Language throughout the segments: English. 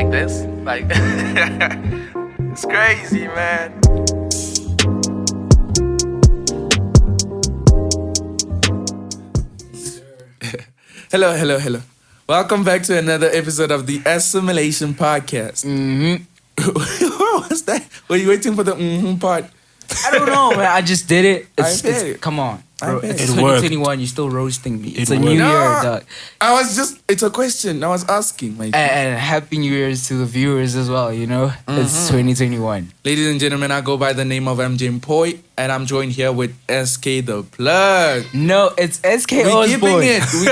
like this. Like, it's crazy, man. Hello. Welcome back to another episode of the Assimilation Podcast. What was that? Were you waiting for the part? I don't know, man. I just did it. Come on, bro. It's It 2021. worked. You're still roasting me. It's It a new worked. year, dog. It's a question. I was asking, my And happy New Year's to the viewers as well, you know? It's 2021. Ladies and gentlemen, I go by the name of MJMPOYI, and I'm joined here with SK the Plug. No, it's SK We're Osborne.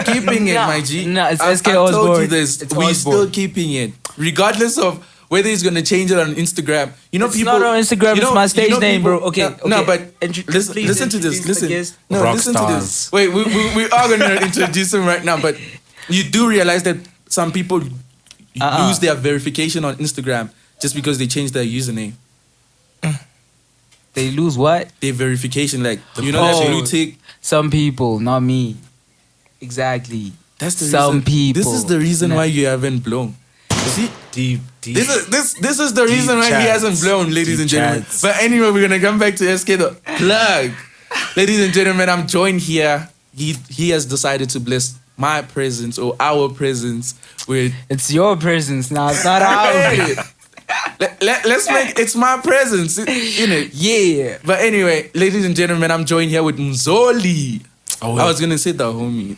keeping it, my G. No, it's I've SK told you Osborne. this. It's We're Osborne. still keeping it. Regardless of whether he's going to change it on Instagram. You know, It's people... not on Instagram, you know, it's my stage you know name, people- bro. Okay, No, okay. but Please listen to this. introduce the guest. No, Rock listen to stars. this. Wait, we are going to introduce him right now, but you do realize that some people lose their verification on Instagram just because they change their username. They lose what? Their verification, like, you know that blue tick? Some people, not me. Exactly. That's the Some reason. people. This is the reason why you haven't blown. You see? Deep. This is the reason why he chats. hasn't blown, ladies Deep and gentlemen. chats. But anyway, we're gonna come back to SK the Plug. Ladies and gentlemen, I'm joined here. He has decided to bless my presence or our presence with. It's your presence now. It's not ours. Let's make it's my presence in it. Yeah. But anyway, ladies and gentlemen, I'm joined here with Mzoli. Oh, I was gonna say the homie.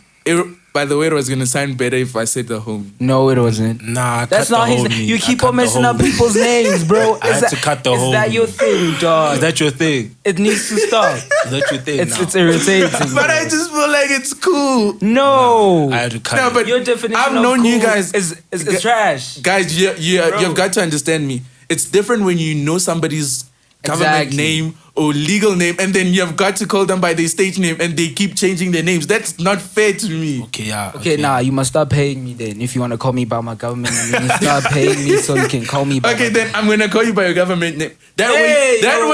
By the way, it was gonna sound better if I said the homie. No, it wasn't. Nah, That's cut not the his homie. name. You I keep cut on the messing up homie. people's names, bro. I had to cut the Is that homie. your thing, dog? Is that your thing? It needs to stop. Is that your thing? It's irritating. But I just feel like it's cool. no. I had to cut No, it. but Your definition I've of known you cool guys is trash. Guys, Bro. you've got to understand me. It's different when you know somebody's government Exactly. name or legal name, and then you've got to call them by their stage name, and they keep changing their names. That's not fair to me. Okay, yeah. Okay, nah, you must start paying me then. If you want to call me by my government name, you must start paying me so you can call me by Okay, my then I'm gonna call you by your government name. That Hey, yo,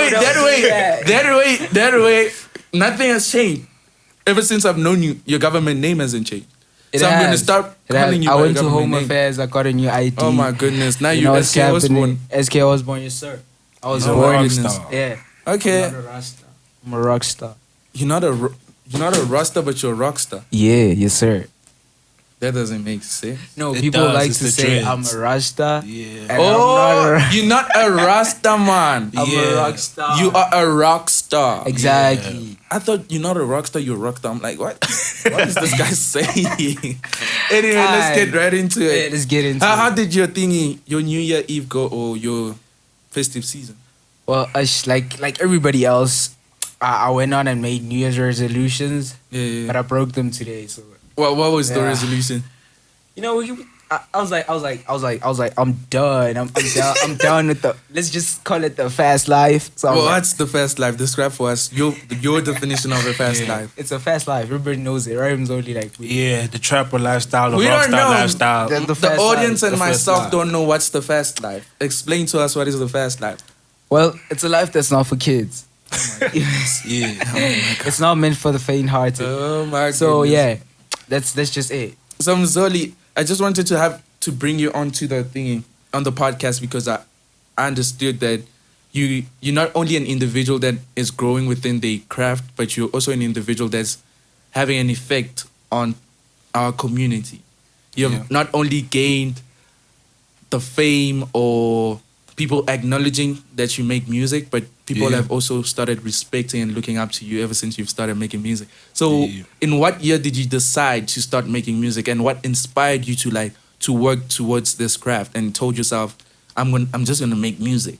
way, nothing has changed. Ever since I've known you, your government name hasn't changed. It So I'm gonna has. start It has. calling you I by went your to government Home name. Affairs. I got a new ID. Oh my goodness! Now you know what's SK Osborne. happening. SK Osborne, yes sir. I was You're a born rock in star. Yeah. Okay, I'm not a rasta. I'm a rock star. you're not a roster, but you're a rock star. Yeah, yes sir. That doesn't make sense. No, It people does, like it's to the say dreads. I'm a rasta. Yeah. And I'm You're not a Rasta man. a Yeah. rock star. You are a rock star. Exactly. I thought you're not a rock star, you're a rock star. I'm like, what? What is this guy saying? Anyway, let's get right into Yeah, it. let's get into How it. did your your New Year Eve go, or your festive season? Well, like everybody else, I went on and made New Year's resolutions, Yeah. but I broke them today. So What was the Yeah. resolution? you know, I was like, I'm done. I'm done with the. Let's just call it the fast life. So I'm Well, like, what's the fast life? Describe for us your definition of a fast life. it's a fast life. Everybody knows it, right? Mzoli, like Yeah, the trapper lifestyle, the We don't rockstar know. lifestyle. The The fast audience life. and The fast myself life. don't know what's the fast life. Explain to us what is the fast life. Well, it's a life that's not for kids. Yeah. It's not meant for the faint-hearted. Oh my So goodness. yeah, that's just it. So Mzoli, I just wanted to bring you onto the thingy on the podcast because I understood that you're not only an individual that is growing within the craft, but you're also an individual that's having an effect on our community. You have not only gained the fame or people acknowledging that you make music, but people Yeah. have also started respecting and looking up to you ever since you've started making music. So Yeah. in what year did you decide to start making music, and what inspired you to work towards this craft and told yourself, I'm just gonna make music?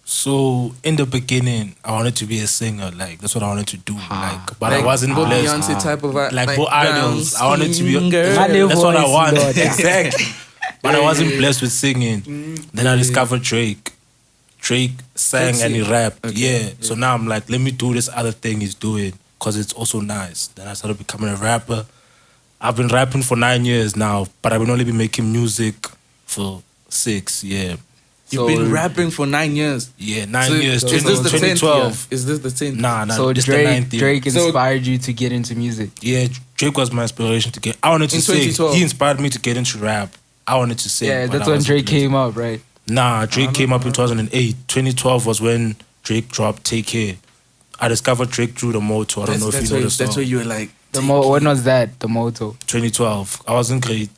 So in the beginning, I wanted to be a singer. Like that's what I wanted to do. But I Like wasn't Bo blessed. Beyonce type of Like for idols, I wanted to be. singer. My little That's what I voice, want. Lord. Exactly. But I wasn't blessed with singing. Then I discovered Drake. Drake sang That's and he it. rapped. Okay. Yeah. So now I'm like, let me do this other thing he's doing because it's also nice. Then I started becoming a rapper. I've been rapping for 9 years now, but I've only been making music for 6. Yeah. You've been rapping for 9 years. Yeah, 9 So years. Is this the 10th year? 2012. Is this the 10th? Nah, So this the 9th Drake year. So- inspired you to get into music. Yeah, Drake was my inspiration to get. I wanted to In sing. 2012. He inspired me to get into rap. I wanted to sing. Yeah, but that's I when wasn't Drake ready. came up, right? Nah, Drake came up in 2008. 2012 was when Drake dropped Take Care. I discovered Drake through the motto. I don't know if you know the song. That's where you were like, When was that? The motto. 2012. I was in grade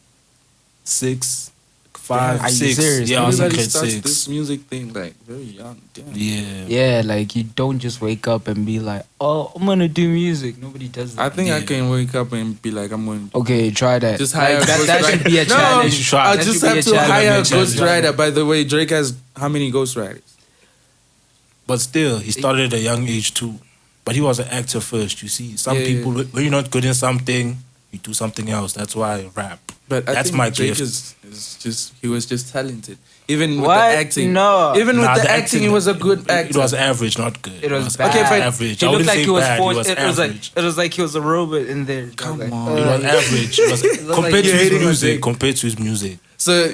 6, 5, Are you 6. serious? Yeah, I was in everybody grade starts 6. this music thing like very young. Damn. Yeah. Yeah, like you don't just wake up and be like, oh, I'm gonna do music. Nobody does that. I think I Yeah. can wake up and be like, I'm going to Okay, try that. just hire Like, a that ghostwriter. should be a No, challenge. I That just should be have a to challenge. hire a Challenge. ghostwriter. By the way, Drake has how many ghostwriters? But still, he started at a young age too. But he was an actor first. You see, some Yeah, people, when you're not good in something, you do something else. That's why I rap. But I That's think my Drake gift. is just he was just talented. Even with What? the acting. No. Even with Nah, the acting, he was a good actor. It was average, not good. It was okay, bad. average. He I looked wouldn't like say he was bad. forced. It was It was like average. it was like he was a robot in there. Come Like, on. It was average. It was compared to you're his hating on music. Drake. Compared to his music. So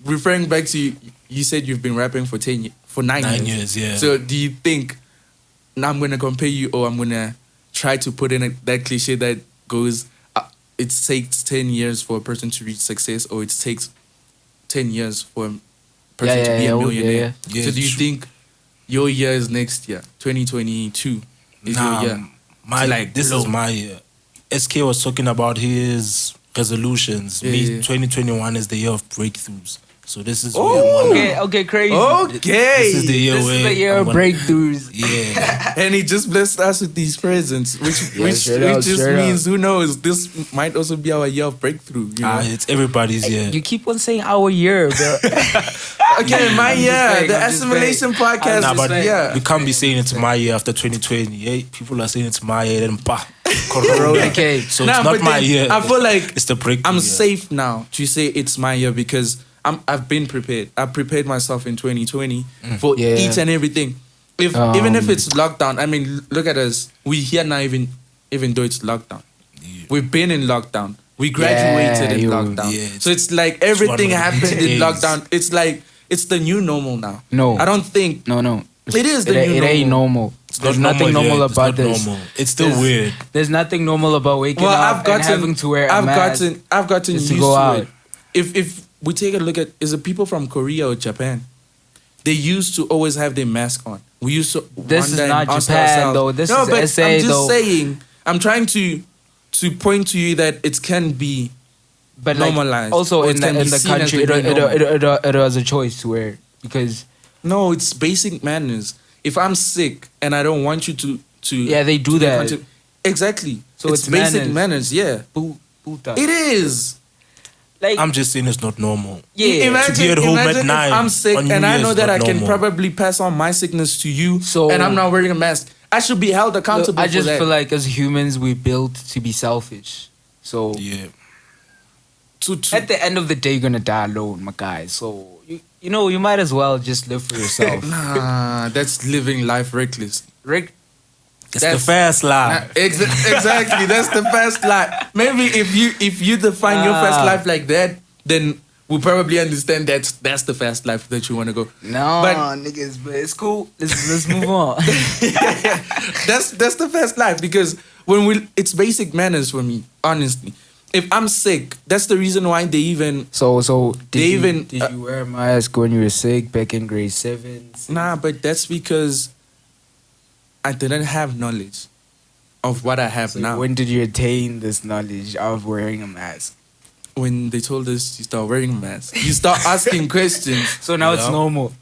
referring back to you said you've been rapping for 9 9 years. years, yeah. So do you think now I'm gonna compare you, or I'm gonna try to put in that cliche that goes, it takes 10 years for a person to reach success, or it takes 10 years for a person to be a millionaire. Yeah, So do you true. think your year is next year, 2022 is Nah, your year? this is my year. SK was talking about his resolutions. Yeah, Me, yeah. 2021 is the year of breakthroughs. So this is Oh, Okay, crazy. Okay. This is the year This is where the year I'm of gonna- breakthroughs. Yeah. And he just blessed us with these presents, which straight up, just straight means, who knows, this might also be our year of breakthrough. You know? It's everybody's year. You keep on saying our year, bro. Okay, my I'm just year, playing, the I'm just Assimilation playing. Podcast. Nah, but yeah. we can't be saying it's my year after 2020. Yeah? People are saying it's my year, then bah, Corona. Corona. Okay. So Nah, it's not but my then year. I feel like it's the breakthrough I'm year. safe now to say it's my year because I've been prepared. I prepared myself in 2020 for Yeah. each and everything. Even if it's lockdown, I mean, look at us. We here now, even though it's lockdown. Yeah. We've been in lockdown. We graduated in lockdown. Yeah, So it's like everything one of the happened in days. lockdown. It's like it's the new normal now. No. I don't think No. it is the It new ain't normal. normal. There's not nothing normal yet. It's about not this. normal. It's still There's- weird. There's nothing normal about waking up and having to wear a mask. I've gotten just used to go to out. it. If we take a look at, is it people from Korea or Japan? They used to always have their mask on. We used to. This is wonder and not ask Japan, ourselves- though. This no, is but SA, I'm just though. saying. I'm trying to point to you that it can be. But like, normalized. also Or in it can the be seen as country, the new normal. it was a choice to wear because No, it's basic manners. If I'm sick and I don't want you to yeah, they do to that. contrib- exactly. So it's basic manners. manners. Yeah, Puta. it is. Like I'm just saying it's not normal. yeah, Imagine, To be at home at imagine 9 if I'm sick on New and I Year's know is that not I can normal. probably pass on my sickness to you, So- and I'm not wearing a mask. I should be held accountable I for just that. feel like as humans we built to be selfish. So Yeah. at the end of the day, you're gonna die alone, my guy. So you know you might as well just live for yourself. Nah, that's living life reckless. Rick, It's That's- the fast life. Exactly, that's the fast life. Maybe if you define your fast life like that, then we'll probably understand that's the fast life that you want to go. no, But- niggas, but it's cool. Let's move on. That's the fast life because it's basic manners for me, honestly. If I'm sick, that's the reason why they even So They even- did you wear a mask when you were sick back in grade 7? nah, but that's because I didn't have knowledge of what I have So now. when did you attain this knowledge of wearing a mask? When they told us you start wearing a mask, you start asking questions. So now it's Yeah. normal.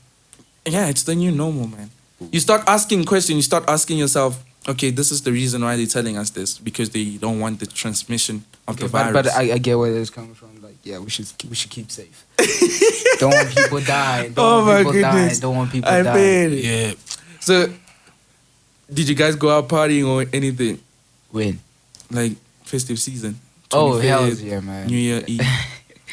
Yeah, it's the new normal, man. You start asking questions. You start asking yourself, okay, this is the reason why they're telling us this because they don't want the transmission of the virus. But I get where this coming from. Like, yeah, we should keep safe. Don't want people dying. Don't Oh want my people goodness. dying. Don't want people I dying. bet it. Yeah. So, did you guys go out partying or anything When? like festive season? Oh 25th, hell yeah, man. New Year Eve.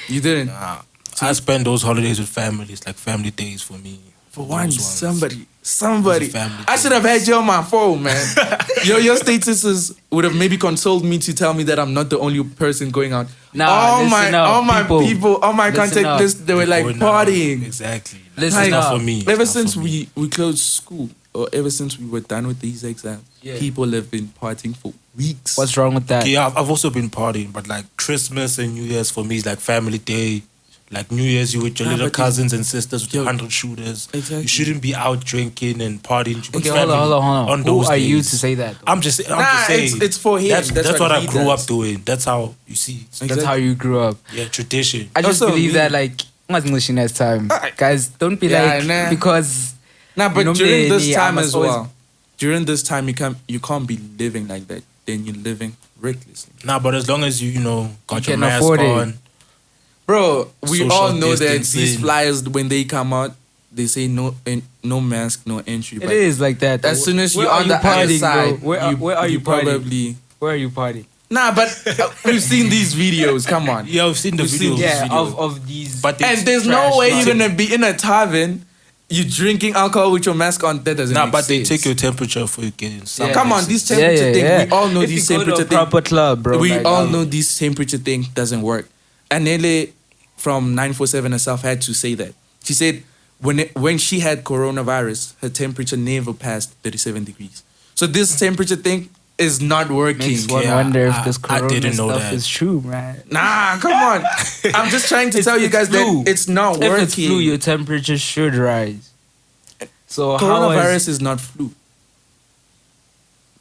You didn't. Nah. I spend those holidays with families, like family days for me. For once, Those ones. somebody. It's a family I should have had you on my phone, man. your statuses would have maybe consoled me to tell me that I'm not the only person going out. Nah, all my listen up, people, all my Listen contact up. list, they were like Going out. partying. Exactly. Listen It's not up. for me. It's Ever not since for me. we closed school, or ever since we were done with these exams, Yeah. people have been partying for weeks. What's wrong with that? Yeah, I've also been partying, but like Christmas and New Year's for me is like family day, Like New Year's, you with your Nah, little but cousins and sisters with Yo, 100 shooters. exactly. You shouldn't be out drinking and partying. with Okay, family hold on. on Who those are you days. to say that? I'm just Nah, saying. it's for him. That's what I he grew does. up doing. That's how you see. That's how you grew up. Yeah, tradition. I just Also, believe me. that like not English in that time. Alright. Guys, don't be Yeah, like nah. because Nah, but you know during me, this I time must as always- well. During this time, you can't be living like that. Then you're living recklessly. Nah, but as long as you got You your can mask afford it. on. Bro, we Social all know that these distancing. flyers, when they come out, they say no mask, no entry. it is like that. As soon as Where you're are on you the other partying, side, bro? Where are you partying? probably... Where are you partying? Nah, but we've seen these videos. Come on. Yeah, I've seen the We've seen videos. Yeah, video. of these. But And it's there's trash no way life. you're gonna be in a tavern, you drinking alcohol with your mask on. That doesn't nah, make but they sense. take your temperature before you get in. Some Yeah. Come on, places. this temperature thing. We all know if this you go to temperature a thing. proper club, bro. We like, all know this temperature thing doesn't work. And Nele from 947 herself had to say that. She said when she had coronavirus, her temperature never passed 37 degrees. So this temperature thing is not working. makes one Yeah, wonder if I- this I corona didn't know stuff that. is true, man. Nah, come on. I'm just trying to tell you guys flu. that it's not If working. it's flu, your temperature should rise. So Coronavirus is not flu.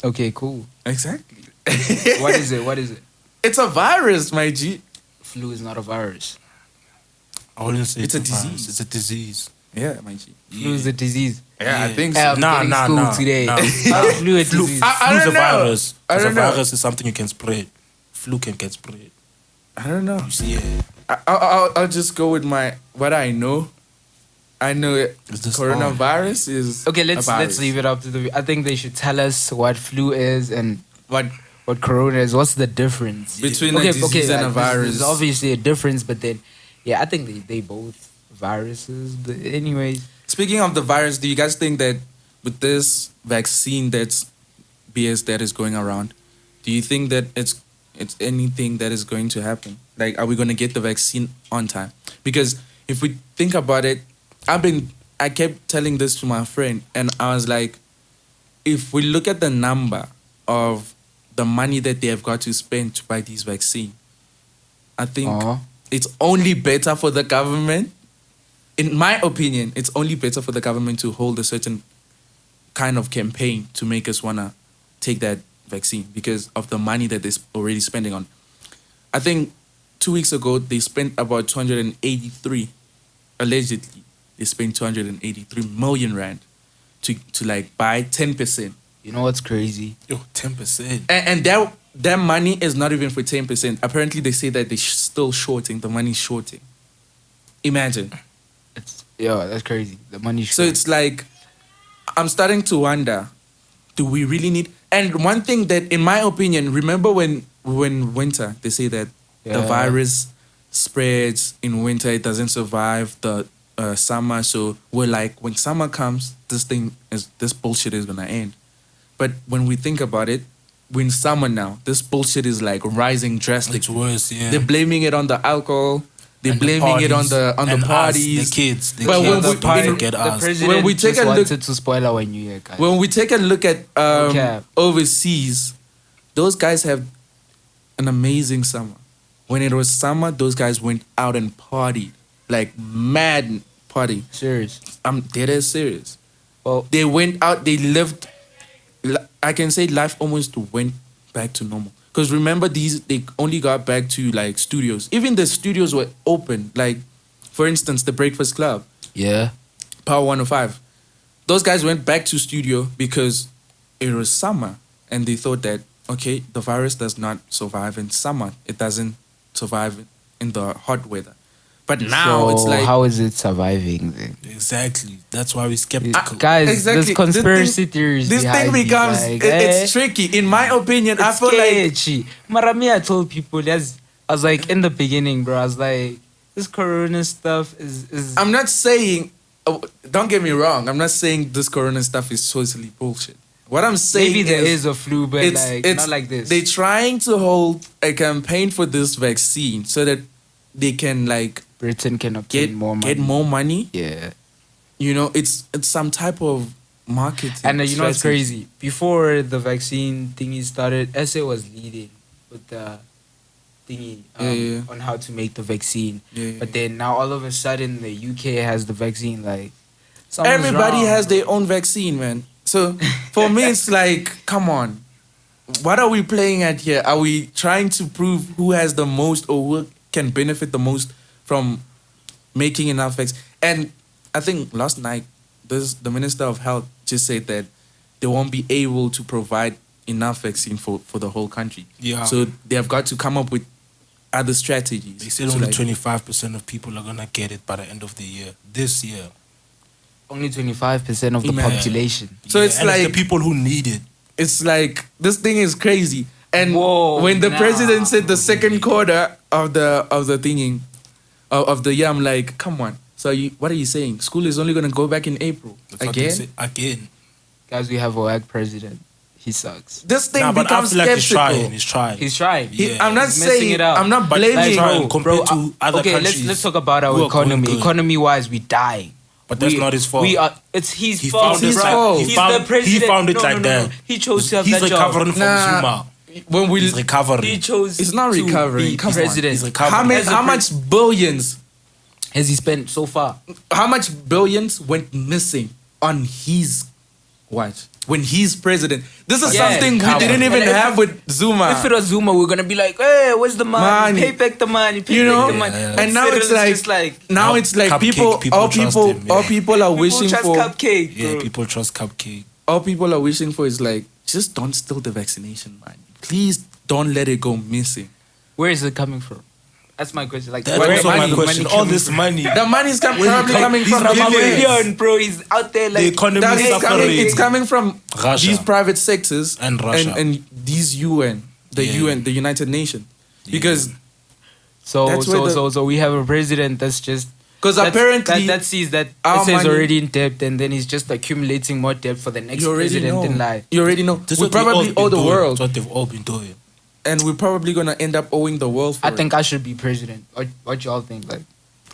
Okay, cool. Exactly. What is it? What is it? It's a virus, my G. Flu is not a virus. I wouldn't say It's a virus. disease. It's a disease. Yeah, my G. Flu is a disease. Yeah, I Yeah. think Hey, so. I'm Nah, getting nah, schooled nah, today. nah. Flu is a disease. I Flu is a don't know. virus. I Because a don't know. virus is something you can spread. Flu can get spread. I don't know. You see, yeah. I'll just go with what I know. I know Is this coronavirus is Okay, a let's virus. leave it up to the. I think they should tell us what flu is and What what corona is. What's the difference? between a disease and a virus? There's obviously a difference, but then, yeah, I think they both viruses. But anyways, Speaking of the virus, do you guys think that with this vaccine that's BS that is going around, do you think that it's anything that is going to happen? Like, are we going to get the vaccine on time? Because if we think about it, I kept telling this to my friend, and I was like, if we look at the number of the money that they have got to spend to buy these vaccines, I think it's only better for the government. In my opinion, it's only better for the government to hold a certain kind of campaign to make us want to take that vaccine because of the money that they're already spending on. I think 2 weeks ago, they spent about 283, allegedly, they spent 283 million rand to like buy 10%. you know what's crazy? Yo, 10%. And that money is not even for 10%. Apparently, they say that they're still shorting. The money's shorting. Imagine. That's crazy. The money. So it's like, I'm starting to wonder, do we really need... And one thing that, in my opinion, remember when winter, they say that the Yeah. virus spreads in winter, it doesn't survive the summer. So we're like, when summer comes, this bullshit is going to end. But when we think about it, we're in summer now. This bullshit is like rising drastically. It's worse, yeah. They're blaming it on the alcohol. They're And the blaming it on parties. the And us, parties. the kids. The But kids when we- don't get the us. president When we take just a look- wanted to spoil our New Year, guys. When we take a look at Okay. overseas, those guys have an amazing summer. When it was summer, those guys went out and partied, like mad party. Serious. I'm dead ass serious. Well, They went out, they lived. I can say life almost went back to normal. Because remember, they only got back to like studios. Even the studios were open. Like, for instance, the Breakfast Club, yeah. Power 105. Those guys went back to studio because it was summer. And they thought that, okay, the virus does not survive in summer. It doesn't survive in the hot weather. But now So it's like... how is it surviving then? Exactly. That's why we're skeptical. Guys, Exactly. there's conspiracy theories. This thing behind becomes... like, it's tricky. In my opinion, I feel like... sketchy. Marami, I told people, I was like, in the beginning, bro, I was like, this corona stuff is I'm not saying... don't get me wrong. I'm not saying this corona stuff is totally bullshit. What I'm saying maybe there is a flu, but it's not like this. They're trying to hold a campaign for this vaccine so that they can like Britain can obtain get more money. Yeah. You know, it's some type of marketing. And you know what's strategy. crazy? Before the vaccine thingy started, SA was leading with the thingy Yeah. on how to make the vaccine. Yeah. But then now all of a sudden the UK has the vaccine. Like something's Everybody wrong, has bro. their own vaccine, man. So for me, it's like, come on. What are we playing at here? Are we trying to prove who has the most or who can benefit the most from making enough vaccine? And I think last night, the Minister of Health just said that they won't be able to provide enough vaccine for the whole country. Yeah. So they have got to come up with other strategies. They said to only like- 25% of people are gonna get it by the end of the year. This year. Only 25% of the Man. population. So it's and like- the people who need it. It's like this thing is crazy. And Whoa, when the nah. president said the second quarter of the thinking of the year, I'm like, come on. So what are you saying? School is only gonna go back in April That's what they again? say. Again. Guys, we have a whack president. He sucks. This thing Nah, but I becomes feel like he's skeptical. trying. He's trying. He's trying. Yeah. I'm not He's messing saying it up. I'm not But blaming. he's trying bro, compared bro, to other okay, countries. let's talk about who our are going economy. good. Economy-wise, we dying. But that's not his fault. We are. It's his He fault, found it bro. like- fault. he He's found- the president. he found it like No. that. He chose to have He's that job. recovering from Nah. Zuma. When we He's recovering. He chose. It's not to recovering. be Come on. president. He's recovering. As a how much billions? has he spent so far? How much billions went missing on his watch when he's president? This is Yeah, something we come didn't on. even And if- have with Zuma. If it was Zuma, we're gonna be like, hey, where's the money? Money. Pay back the money. Pay You back know? the money. Yeah. But And now Cyril it's is like, just like now it's like Cupcake, people all trust people, him, all yeah. people are people wishing trust for. cupcake. Yeah, Bro. people trust Cupcake. All people are wishing for is like, just don't steal the vaccination, man. Please don't let it go missing. Where is it coming from? That's my question. Like, That's Where also money- my the question. money All coming this from? money. The money's probably These coming from billions. our million, bro. He's out there The like economy That is is coming, suffering. it's coming from Russia. these private sectors And Russia. and these UN, the Yeah. UN, the United Nations, because so That's where so we have a president that's just that's- apparently that sees that our SA is money- already in debt, and then he's just accumulating more debt for the next you already president know. in line. You already know. This is We what they've probably all owe the been doing. world, That's what they've all been doing. and we're probably gonna end up owing the world. For I it. think I should be president. What y'all think? Like,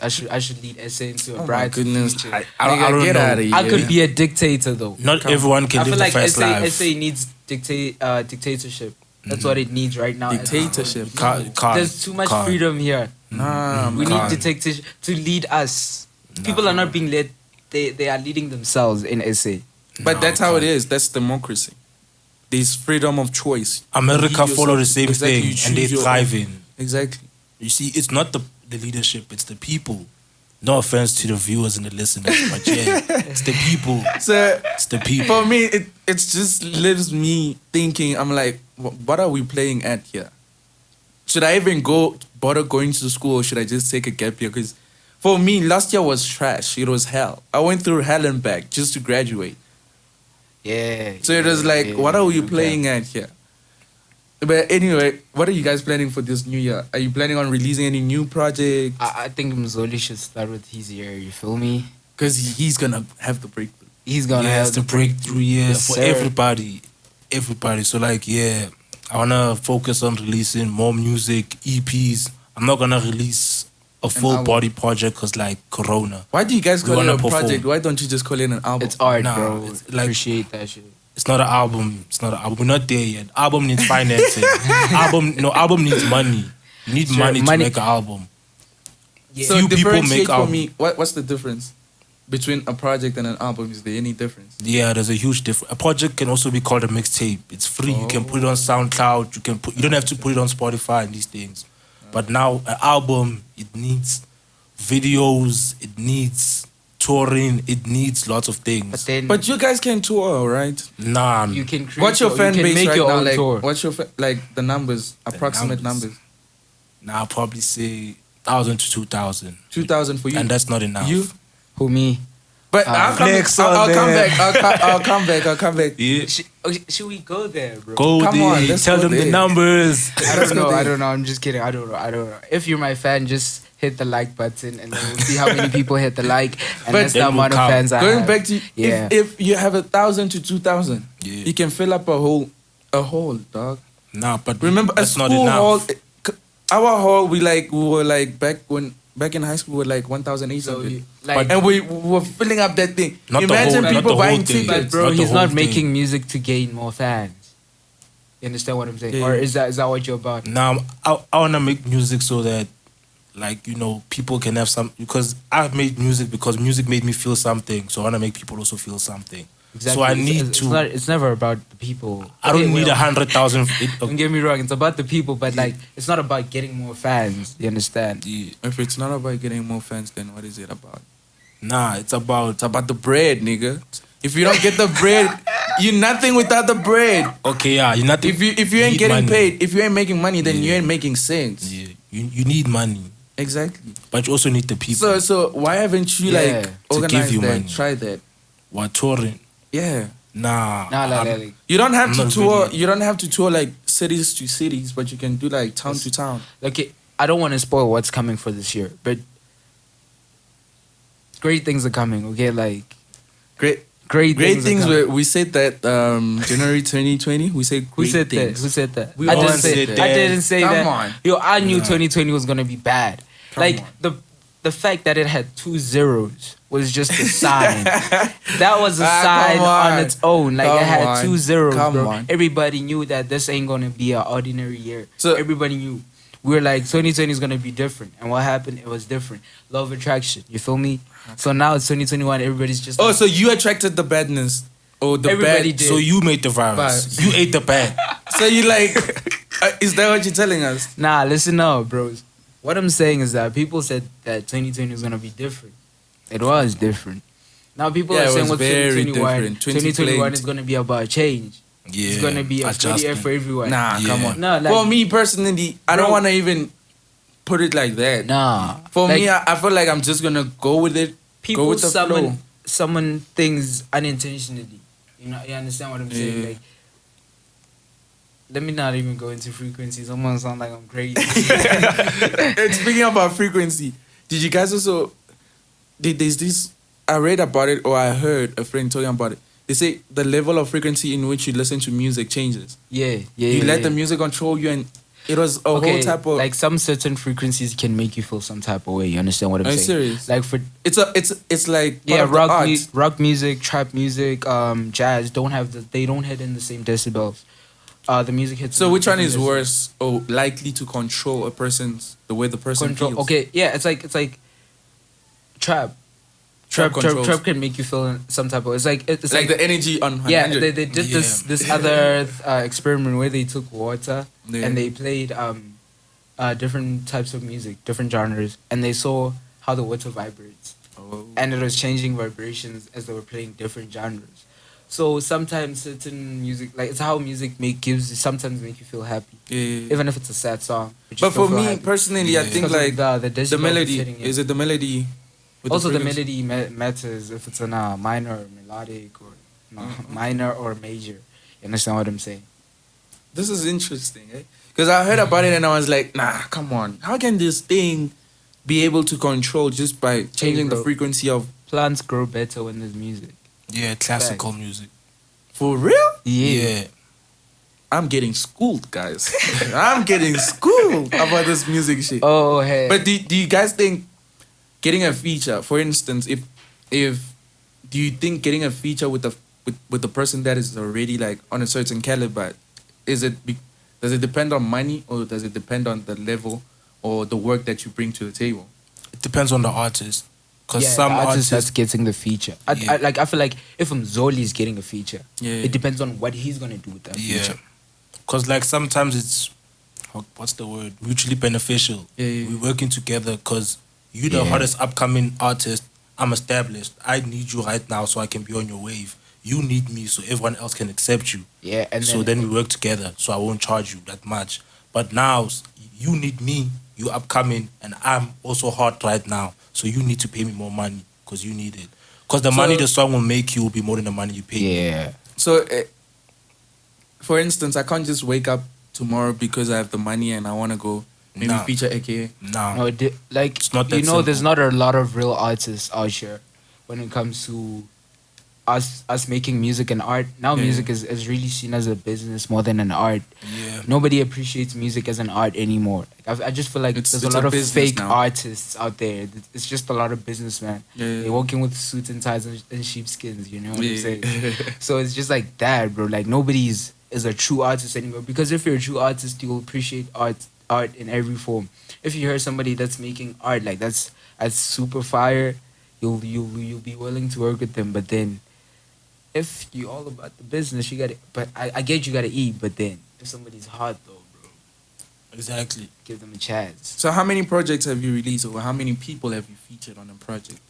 I should lead SA into a Oh my bright goodness. future. I Nigga, don't get know. out of here. I could be a dictator though. Not Come. everyone can I feel live like the fast life. SA needs dictatorship. That's what it needs right now. Dictatorship. Can't. There's too much Can't. freedom here. Nah, We man. need Can't. dictatorship to lead us. People are not being led. They are leading themselves in SA. But No, that's how it can't. is. That's democracy. There's freedom of choice. America You follow the yourself- same exactly, you thing and they're choose your own. thriving. Exactly. You see, it's not the leadership, it's the people. No offense to the viewers and the listeners, but yeah, it's the people. So It's the people. for me, it just leaves me thinking. I'm like, what are we playing at here? Should I even bother going to school, or should I just take a gap year? Because for me, last year was trash. It was hell. I went through hell and back just to graduate. Yeah. So it was like, what are we playing at here? But anyway, what are you guys planning for this new year? Are you planning on releasing any new projects? I think Mzoli should start with his year. You feel me? Because he's gonna have the breakthrough. He's gonna Yeah, have it's the breakthrough year Yes, for sir. everybody. Everybody. So like, yeah, I wanna focus on releasing more music, EPs. I'm not gonna release a full album. body project because like Corona. Why do you guys We call it wanna a perform. project? Why don't you just call it an album? It's art, Nah, bro. it's like- Appreciate that shit. It's not an album. It's not an album. We're not there yet. Album needs financing. album needs money. You need Sure, money to money- make an album. So Few people differentiate make for album. me. What's the difference between a project and an album? Is there any difference? Yeah, there's a huge difference. A project can also be called a mixtape. It's free. You can put it on SoundCloud. You don't have to put it on Spotify and these things. But now an album, it needs videos. It needs touring. It needs lots of But things. then But you guys can tour, right? Nah, you can create. What's your fan you can base make right your now? own Like, tour. what's your like the numbers, approximate numbers. numbers? I'll probably say 1,000 to 2,000. 2,000 for you. And that's not enough. You? Who me? But I'll come, Flex I'll on come there. back. I'll come back. Yeah. Should we go there, bro? Go Come there. on, let's Tell go them the there. numbers. I Let's don't go know. there. I don't know. I'm just kidding. I don't know. If you're my fan, just hit the like button, and then we'll see how many people hit the like, and But that's the then amount we'll of count. fans I Going have. back to Yeah. if you have 1,000 to 2,000, Yeah. you can fill up a whole dog. Nah, but Remember a that's not school enough. hall. Our hall, we were like back in high school, we were like 1,800. So like, And we were filling up that thing. Not the Imagine whole- not people the whole buying thing. tickets. but bro, not the he's whole not thing. making music to gain more fans. You understand what I'm saying? Yeah, Or yeah. is that what you're about? Now I wanna make music so that, like, you know, people can have some, because I've made music because music made me feel something. So I wanna make people also feel something. Exactly. So I It's- need it's to. not- it's never about the people. I don't Okay, need well, 100,000. Don't get me wrong. It's about the people, but like, it's not about getting more fans. You understand? If it's not about getting more fans, then what is it about? Nah, it's about. It's about the bread, nigga. If you don't get the bread, you're nothing without the bread. Okay, yeah, you're not. If you ain't need getting money. paid, if you ain't making money, then you Yeah. ain't making sense. Yeah, you need money, Exactly. but you also need the people. So why haven't you Yeah. like To organized give you that? money. Try that. What touring? Yeah. Nah, Nah, I'm- like, You don't have I'm to not tour. really- You don't have to tour like cities to cities, but you can do like town to town. okay, I don't want to spoil what's coming for this year, but great things are coming. Okay, like Great great things. are coming. We said that January 2020. We said Who great said things. that? Who said that? We I all didn't say. said I that. didn't say Come that. on. Yo, I knew Nah. 2020 was gonna be bad. Come like on. the fact that it had 2 zeros was just a sign. That was a Ah, sign come on on. its own. Like it Come had on. 2 zeros, Come bro. on. Everybody knew that this ain't gonna be an ordinary year. So- everybody knew. We were like 2020 is gonna be different, and what happened? It was different. Law of attraction. You feel me? So now it's 2021. Everybody's just Oh, like, so you attracted the badness or the Everybody bad? did. So you made the virus. But- You ate the bad. So you like? Is that what you're telling us? Nah, listen up, bros. What I'm saying is that people said that 2020 was gonna be different. It was different. Now people Yeah, are it saying was what's very 2021. different. 2021 blamed. is gonna be about change. Yeah, It's gonna be a good year adjustment. for everyone. Nah, Yeah. come on. No, like, For me personally, I don't Bro. want to even put it like that. nah. For Like, me, I feel like I'm just gonna go with it. people go with the flow. summon things unintentionally. You know, you understand what I'm saying? Yeah. Like, let me not even go into frequencies. I'm gonna sound like I'm crazy. And speaking about frequency, did you guys also? There's this. I read about it or I heard a friend talking about it. They say the level of frequency in which you listen to music changes. yeah. You let yeah. the music control you, and it was a whole type of. like some certain frequencies can make you feel some type of way. You understand what I'm Are you saying? serious? Like for It's like part yeah, of the art. rock music, trap music, jazz they don't hit in the same decibels. The music hits. So in which one different is decibels. worse or likely to control a person's the way the person Control. feels? Okay, yeah, it's like trap. Trap controls. can make you feel some type of. It's like It's like the energy on 100. yeah. They did Yeah. this other experiment where they took water Yeah. and they played different types of music, different genres, and they saw how the water vibrates. Oh. And it was changing vibrations as they were playing different genres. So sometimes certain music, like it's how music sometimes make you feel happy, Yeah. even if it's a sad song. you But still for feel me happy. personally, I Yeah. think Because of like the the decibel melody. hitting it. Is it the melody? with Also, the frequency? melody matters if it's in a minor or melodic or minor or major. You understand what I'm saying? This is interesting, eh? Because I heard about it and I was like, nah, come on. How can this thing be able to control just by changing the bro. frequency of? Plants grow better when there's music. Yeah, classical music. For real? Yeah. I'm getting schooled, guys. I'm getting schooled about this music shit. Oh, hey. But do you guys think getting a feature, for instance, if do you think getting a feature with the person that is already like on a certain caliber, does it depend on money or does it depend on the level or the work that you bring to the table? It depends on the artist. Because yeah, some the artist artists. that's getting the feature. I feel like if Mzoli is getting a feature, Yeah. it depends on what he's gonna do with that Yeah. feature. Because like sometimes it's, what's the word? Mutually beneficial. Yeah. We're working together because you're the Yeah. hottest upcoming artist. I'm established. I need you right now so I can be on your wave. You need me so everyone else can accept you. Yeah, and So then we work together so I won't charge you that much. But now you need me, you upcoming, and I'm also hot right now. So you need to pay me more money because you need it. Because the money the song will make you will be more than the money you pay. yeah. So, for instance, I can't just wake up tomorrow because I have the money and I want to go maybe Nah. feature AKA. Now, No, like It's not that you know, there's simple. not a lot of real artists out here when it comes to us making music and art. Now Yeah. music is really seen as a business more than an art. yeah. Nobody appreciates music as an art anymore. Like, I just feel like It's there's a a lot of business fake now. artists out there. It's just a lot of businessmen. Yeah. They're walking with suits and ties and sheepskins. You know what I'm Yeah. saying? So it's just like that, bro. Like nobody's is a true artist anymore. Because if you're a true artist, you'll appreciate art in every form. If you hear somebody that's making art like that's super fire, you'll be willing to work with them. But then, if you're all about the business, you gotta. But I get you gotta eat. But then, if somebody's hot though, bro, Exactly. give them a chance. So how many projects have you released, or how many people have you featured on a project?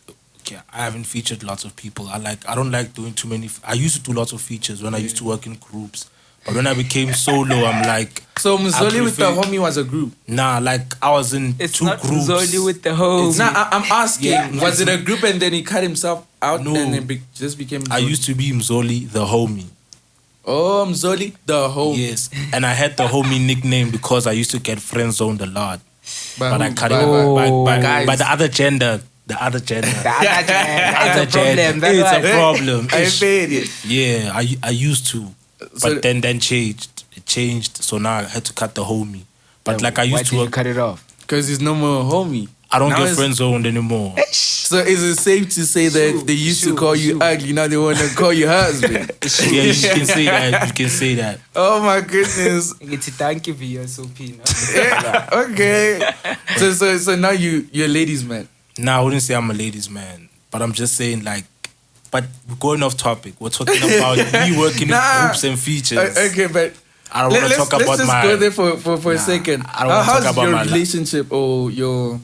Okay, I haven't featured lots of people. I don't like doing too many. I used to do lots of features when I used to work in groups. But when I became solo, I'm like... So Mzoli with the homie was a group? Nah, like I was in two groups. It's not with the homie. Nah, I'm asking. Yeah, was it a group and then he cut himself out No. and then just became Mzoli? I used to be Mzoli, the homie. Oh, Mzoli, the homie. Yes, and I had the homie nickname because I used to get friend zoned a lot. But I cut it by the other gender. The other gender. That's a problem. It's a problem. I made it. Yeah, I used to. So- But then changed. It changed. So now I had to cut the homie. But like I Why used did to you work. cut it off? Because he's no more homie. I don't Now get it's- friend zoned anymore. So is it safe to say that Shoot, they used to shoot, call you shoot. ugly, now they want to call you husband? Yeah, you can say that. You can say that. Oh my goodness. It's thank you for your SOP. No? Yeah, okay. So now you're a ladies man. Nah, I wouldn't say I'm a ladies man, but I'm just saying like. But we're going off topic. We're talking about me working in groups and features. Okay, but I don't want to talk let's about just my. go there for a second. I don't wanna How's talk about your my relationship or your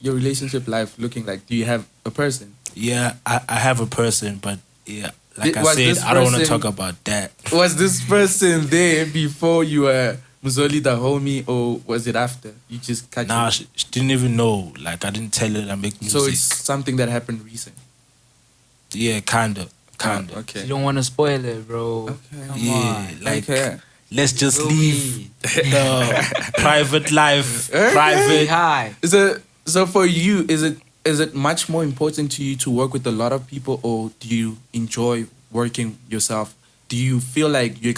relationship life looking like? Do you have a person? Yeah, I have a person, but yeah, like I Was said, this I don't want to person- talk about that. Was this person there before you were Mzoli the homie, or was it after? You just catch Nah, it? she didn't even know. Like I didn't tell her that I make music. So it's something that happened recent. Yeah, kinda. Okay. You don't want to spoil it, bro. Okay. Come Yeah, on. like Okay. let's just Feel leave me. the private life Okay. private. Hi. So for you, is it much more important to you to work with a lot of people, or do you enjoy working yourself? Do you feel like you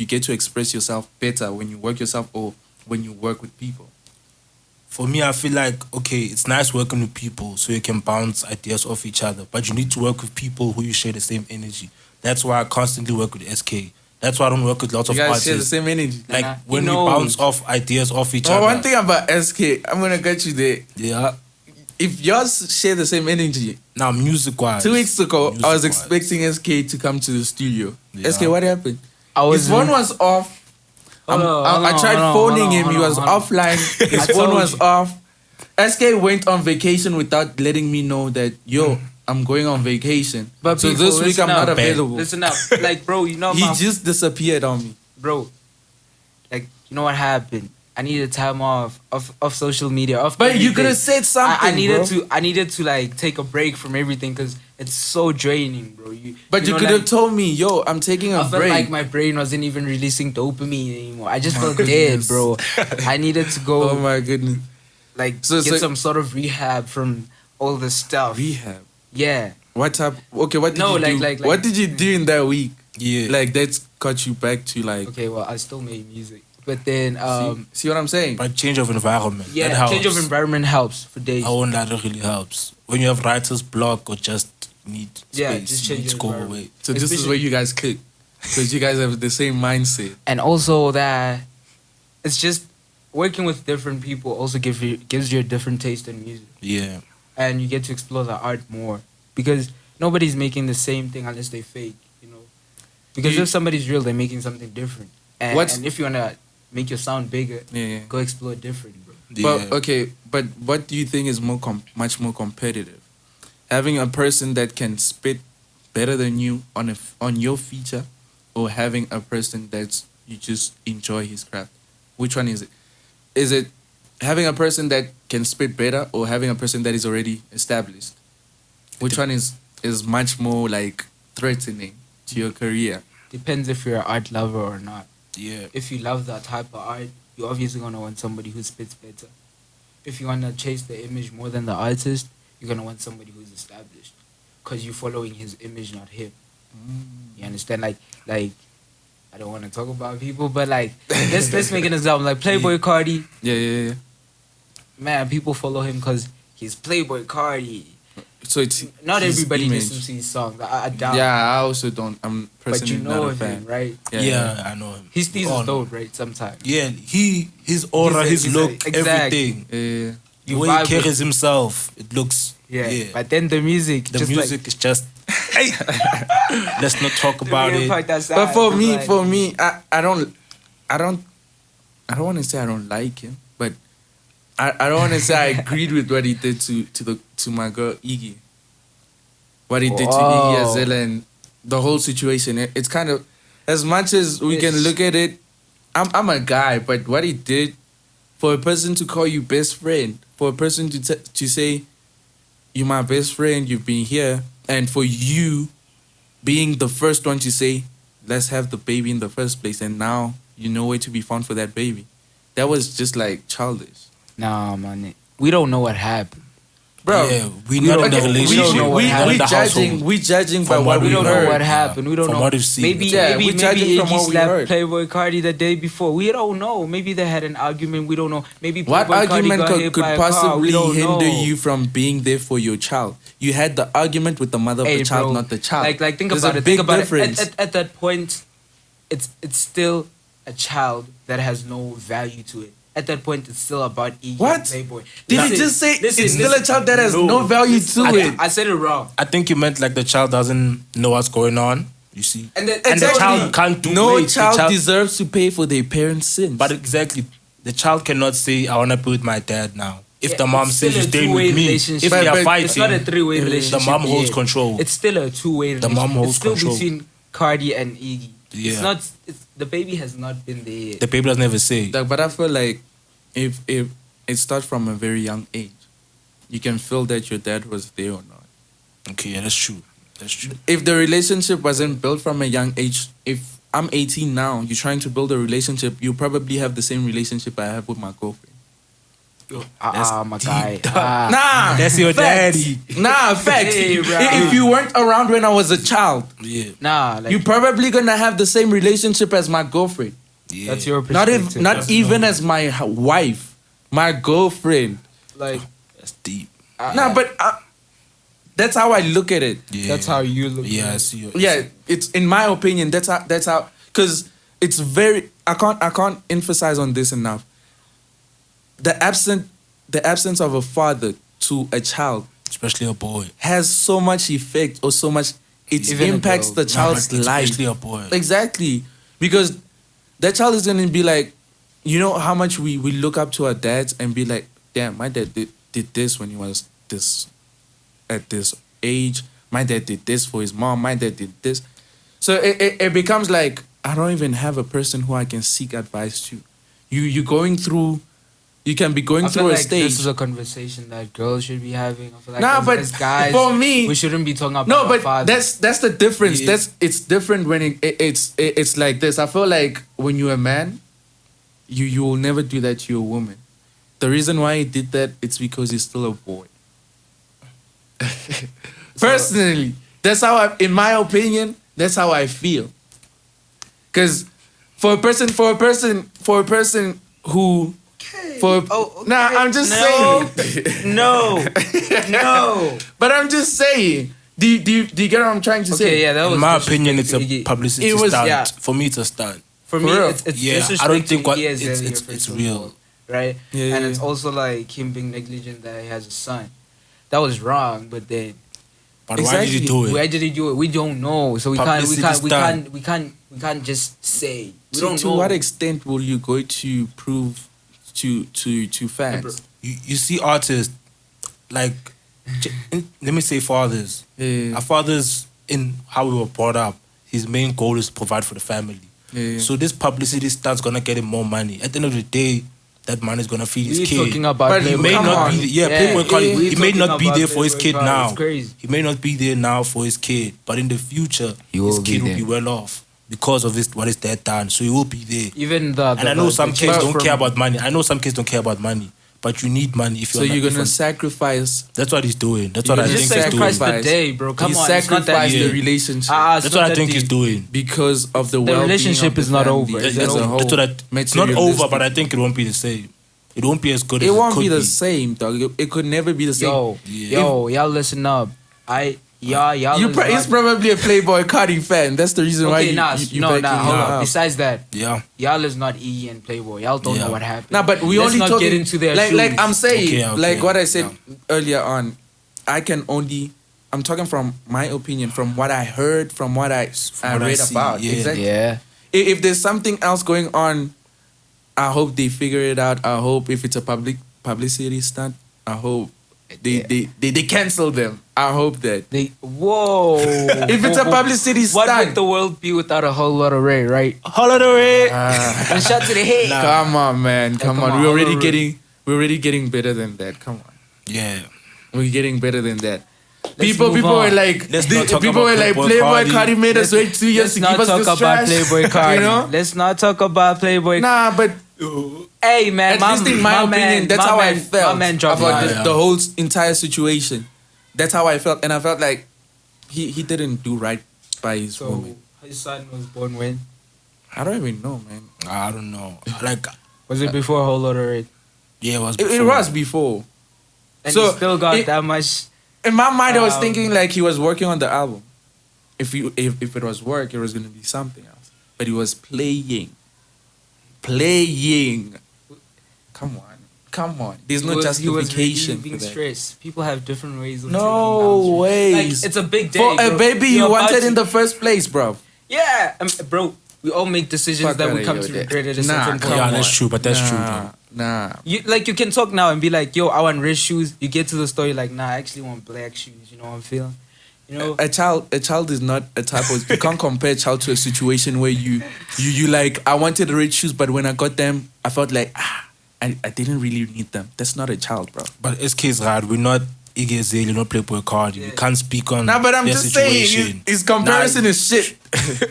get to express yourself better when you work yourself or when you work with people? For me, I feel like, okay, it's nice working with people so you can bounce ideas off each other, but you need to work with people who you share the same energy. That's why I constantly work with SK. That's why I don't work with lots You of guys artists. share the same energy. Like Nah, when he we knows. bounce off ideas off each Oh, other. one thing about SK, I'm gonna get you there. Yeah. If yours share the same energy, Now, music-wise. 2 weeks ago, I was Music-wise. expecting SK to come to the studio. Yeah. SK, what happened? I His phone was off. I tried phoning him. He was offline. His I phone told was you. off. SK went on vacation without letting me know that, yo, I'm going on vacation. But so people, this week I'm listen not up. available. Listen up. Like, bro, you know He my... just disappeared on me. Bro, like, you know what happened? I needed time off social media. Off But you everything. could have said something, I needed to like take a break from everything because it's so draining, bro. But you know, could like, have told me, yo, I'm taking a I felt break. like my brain wasn't even releasing dopamine anymore. I just felt dead, bro. I needed to go Oh my goodness. like So- get so- some sort of rehab from all the stuff. Rehab. Yeah. What type? Okay, what did No, you like- do? like- What did you do in that week? Yeah. Like that's got you back to like. Okay, well, I still made music. But then See what I'm saying? But change of environment. yeah, that helps. change of environment helps for days. I won't lie, that really helps. When you have writer's block or just need space, Yeah, just you change need to your go environment. away. So this is Especially- where you guys click, because you guys have the same mindset. And also that it's just working with different people also gives you a different taste in music. Yeah. And you get to explore the art more because nobody's making the same thing unless they fake, you know. Because You- if somebody's real, they're making something different. And if you wanna make your sound bigger, Yeah. go explore different, bro. But okay, but what do you think is much more competitive? Having a person that can spit better than you on your feature, or having a person that's you just enjoy his craft? Which one is it? Is it having a person that can spit better, or having a person that is already established? Which one is much more like threatening to your career? Depends if you're an art lover or not. Yeah. If you love that type of art, you're obviously gonna want somebody who spits better. If you wanna chase the image more than the artist, you're gonna want somebody who's established, cause you're following his image, not him. You understand? Like I don't want to talk about people, but like let's make an example. Like Playboi Carti, Yeah. man, people follow him cause he's Playboi Carti. So it's Not his everybody image. listens to his songs. I doubt. Yeah, I also don't. I'm but personally you know not a of fan. him, right? Yeah, I know him. His steez Oh, is dope, right? Sometimes. Yeah, his aura, He's a- his he's a- look, exactly. everything. Yeah. The You way vibe he with- carries himself, it looks. Yeah. Yeah. But then the music. The just music like, is just. Hey, let's not talk about it. But for me, I don't want to say I don't like him, but I don't want to say I agreed with what he did to my girl Iggy. What he did to Iggy Azalea and the whole situation. It's kind of, as much as we can look at it, I'm a guy, but what he did for a person to call you best friend, for a person to say you're my best friend, you've been here, and for you being the first one to say let's have the baby in the first place, and now you know where to be found for that baby. That was just like childish. Nah, man. We don't know what happened. Bro, Yeah, we not in the okay, relationship. we don't know what happened. in the household. we judging by From what what we We don't heard. know what happened. We don't From know. what we've seen. Maybe, Yeah, maybe, we judging maybe from Iggy what we slapped heard. Playboi Carti the day before. We don't know. Maybe they had an argument. We don't know. Maybe What Playboi Carti argument got could hit by a car. We possibly don't hinder know. you from being there for your child? You had the argument with the mother of Hey, the child, bro, not the child. Like think There's about a it. big Think about difference. it. At that point, it's still a child that has no value to it. At that point, it's still about Iggy What? and Playboi. Did Listen, he just say listen, it's still a listen. child that has no value to it? I said it wrong. I think you meant like the child doesn't know what's going on. You see, And the the child can't do No wait, the child deserves to pay for their parents' sins. But exactly, the child cannot say, "I wanna be with my dad now." If Yeah, the mom it's says still you're a staying two-way with me, relationship. if they But are fighting, It's not a three-way relationship. the mom holds yet. control. It's still a two-way relationship. The mom holds it's still control. between Cardi and Iggy. Yeah. It's not. It's, the baby has not been there yet. The baby doesn't ever say. But I feel like if it starts from a very young age, you can feel that your dad was there or not. Okay, yeah, that's true. That's true. If the relationship wasn't built from a young age, if I'm 18 now, you're trying to build a relationship, you probably have the same relationship I have with my girlfriend. My guy. Nah, That's your facts. daddy. Nah, facts. Hey, bro. If you weren't around when I was a child, Yeah, Nah, like you're probably gonna have the same relationship as my girlfriend. yeah. that's your Not perspective. not even as my wife, my girlfriend. like. That's deep. Nah, but that's how I look at it. Yeah, That's how you look. Yeah, at I it. see. Yeah, it's in my opinion. That's how. Because it's very. I can't emphasize on this enough. The absence of a father to a child Especially a boy. has so much effect or so much. It Even a impacts girl. the child's life. Especially a boy. Exactly, because that child is gonna be like, you know how much we look up to our dads and be like, damn, my dad did this when he was this at this age. My dad did this for his mom. My dad did this. So it becomes like I don't even have a person who I can seek advice to. You going through. You can be going I feel through a like stage. this is a conversation that girls should be having. I feel like Nah, but as guys, for me, we shouldn't be talking about no, our but fathers. that's the difference. Yeah. It's different when it's like this. I feel like when you're a man, you will never do that to your woman. The reason why he did that, it's because he's still a boy. Personally, that's how in my opinion, that's how I feel. Because for a person who nah, I'm just saying. No, no. But I'm just saying. Do you get what I'm trying to say? Okay, yeah, that was. In my opinion, it's a disrespectful. publicity It was- stunt. yeah. For me, it's a stunt. For For me, real? it's Yeah, disrespect I don't think to what- he has it's- earlier, it's first of real. all, right? Yeah, And yeah. it's also like him being negligent that he has a son. That was wrong, but then But why did you Exactly. do it? why did he do it? We don't know, so we Publicity can't just say. We don't To know. what extent will you go to prove to fans? You see artists like let me say fathers. Yeah. Our fathers, in how we were brought up, his main goal is to provide for the family. Yeah. So this publicity stunt's gonna get him more money. At the end of the day, that man is gonna feed his We're kid. talking about But He Come may on. not be Playboi Carti, we're he may talking not be about there for his Playboi kid Carti. now. It's crazy. He may not be there now for his kid, but in the future, He his will be kid will there. be well off because of what his dad done. So he will be there. Even the And I know some kids change don't from- care about money. I know some kids don't care about money, but you need money if So you're. you're not, gonna if sacrifice. that's what he's doing. That's You're what I gonna Just think he's doing. sacrifice the day, bro. Come you on, it's not that sacrifice deep. the relationship That's what I think he's doing. because of the The well-being relationship of the is not family over. as That's a what whole. It's not over, but I materialistic. think it won't be the same. It won't be as good as It it won't could be the same, dog. It could never be the same. Y'all listen up. Y'all. He's probably a Playboi Carti fan. That's the reason why you hold backing him on. up. Besides that, Yeah. y'all is not Iggy and Playboi. Y'all don't know what happened. Nah, but we Let's only not talking, get into their like shoes. I'm saying, Okay, like what I said yeah. earlier on. I'm talking from my opinion, from what I heard, from what I what I read see, about. yeah. Exactly. Yeah. If there's something else going on, I hope they figure it out. I hope if it's a publicity stunt, I hope they cancel them. I hope that. Whoa. If it's a publicity What stunt, would the world be without a whole lot of Ray, right? Holiday. And shot to the head. come on, man, come on. come on, We're already getting better than that. Come on, Yeah. we're getting better than that. Let's People move were on. like, Let's not talk people about were like, Playboi Playboi Carti made us wait 2 years Let's to not give us talk this about trash. Playboi Carti. You know? Let's not talk about Playboi. Nah, but Hey man, at least in my opinion, that's how I felt My man dropped about Yeah. the whole entire situation. That's how I felt, and I felt like he didn't do right by his So woman. his son was born when? I don't even know, man. I don't know. Like, Was it before a whole lot of Ray? yeah, it was. It before. was before. And So, he still got it- that much. In my mind, I was Um, thinking like he was working on the album. If it was work, it was gonna be something else. But he was playing. Come on. There's no justification He for was relieving that. stress. People have different ways of No taking down stress. Like, ways. it's a big day, For a bro. baby you You're about wanted to- in the first place, bro. Yeah, bro. We all make decisions Fuck that we outta come here to with regret at a that. Nah, certain come point. Yeah, that's on. true, but that's true, Nah, though. Nah. You can talk now and be like, yo, I want red shoes. You get to the store, you're like, nah, I actually want black shoes. You know what I'm feeling? You know? A child is not a type of, you can't compare a child to a situation where you like, I wanted the red shoes, but when I got them, I felt like, I didn't really need them. That's not a child, bro. But SK's right. We're not ESKAY, you're not Playboi Carti. We can't speak on Nah, but I'm their just situation. saying, his comparison is shit.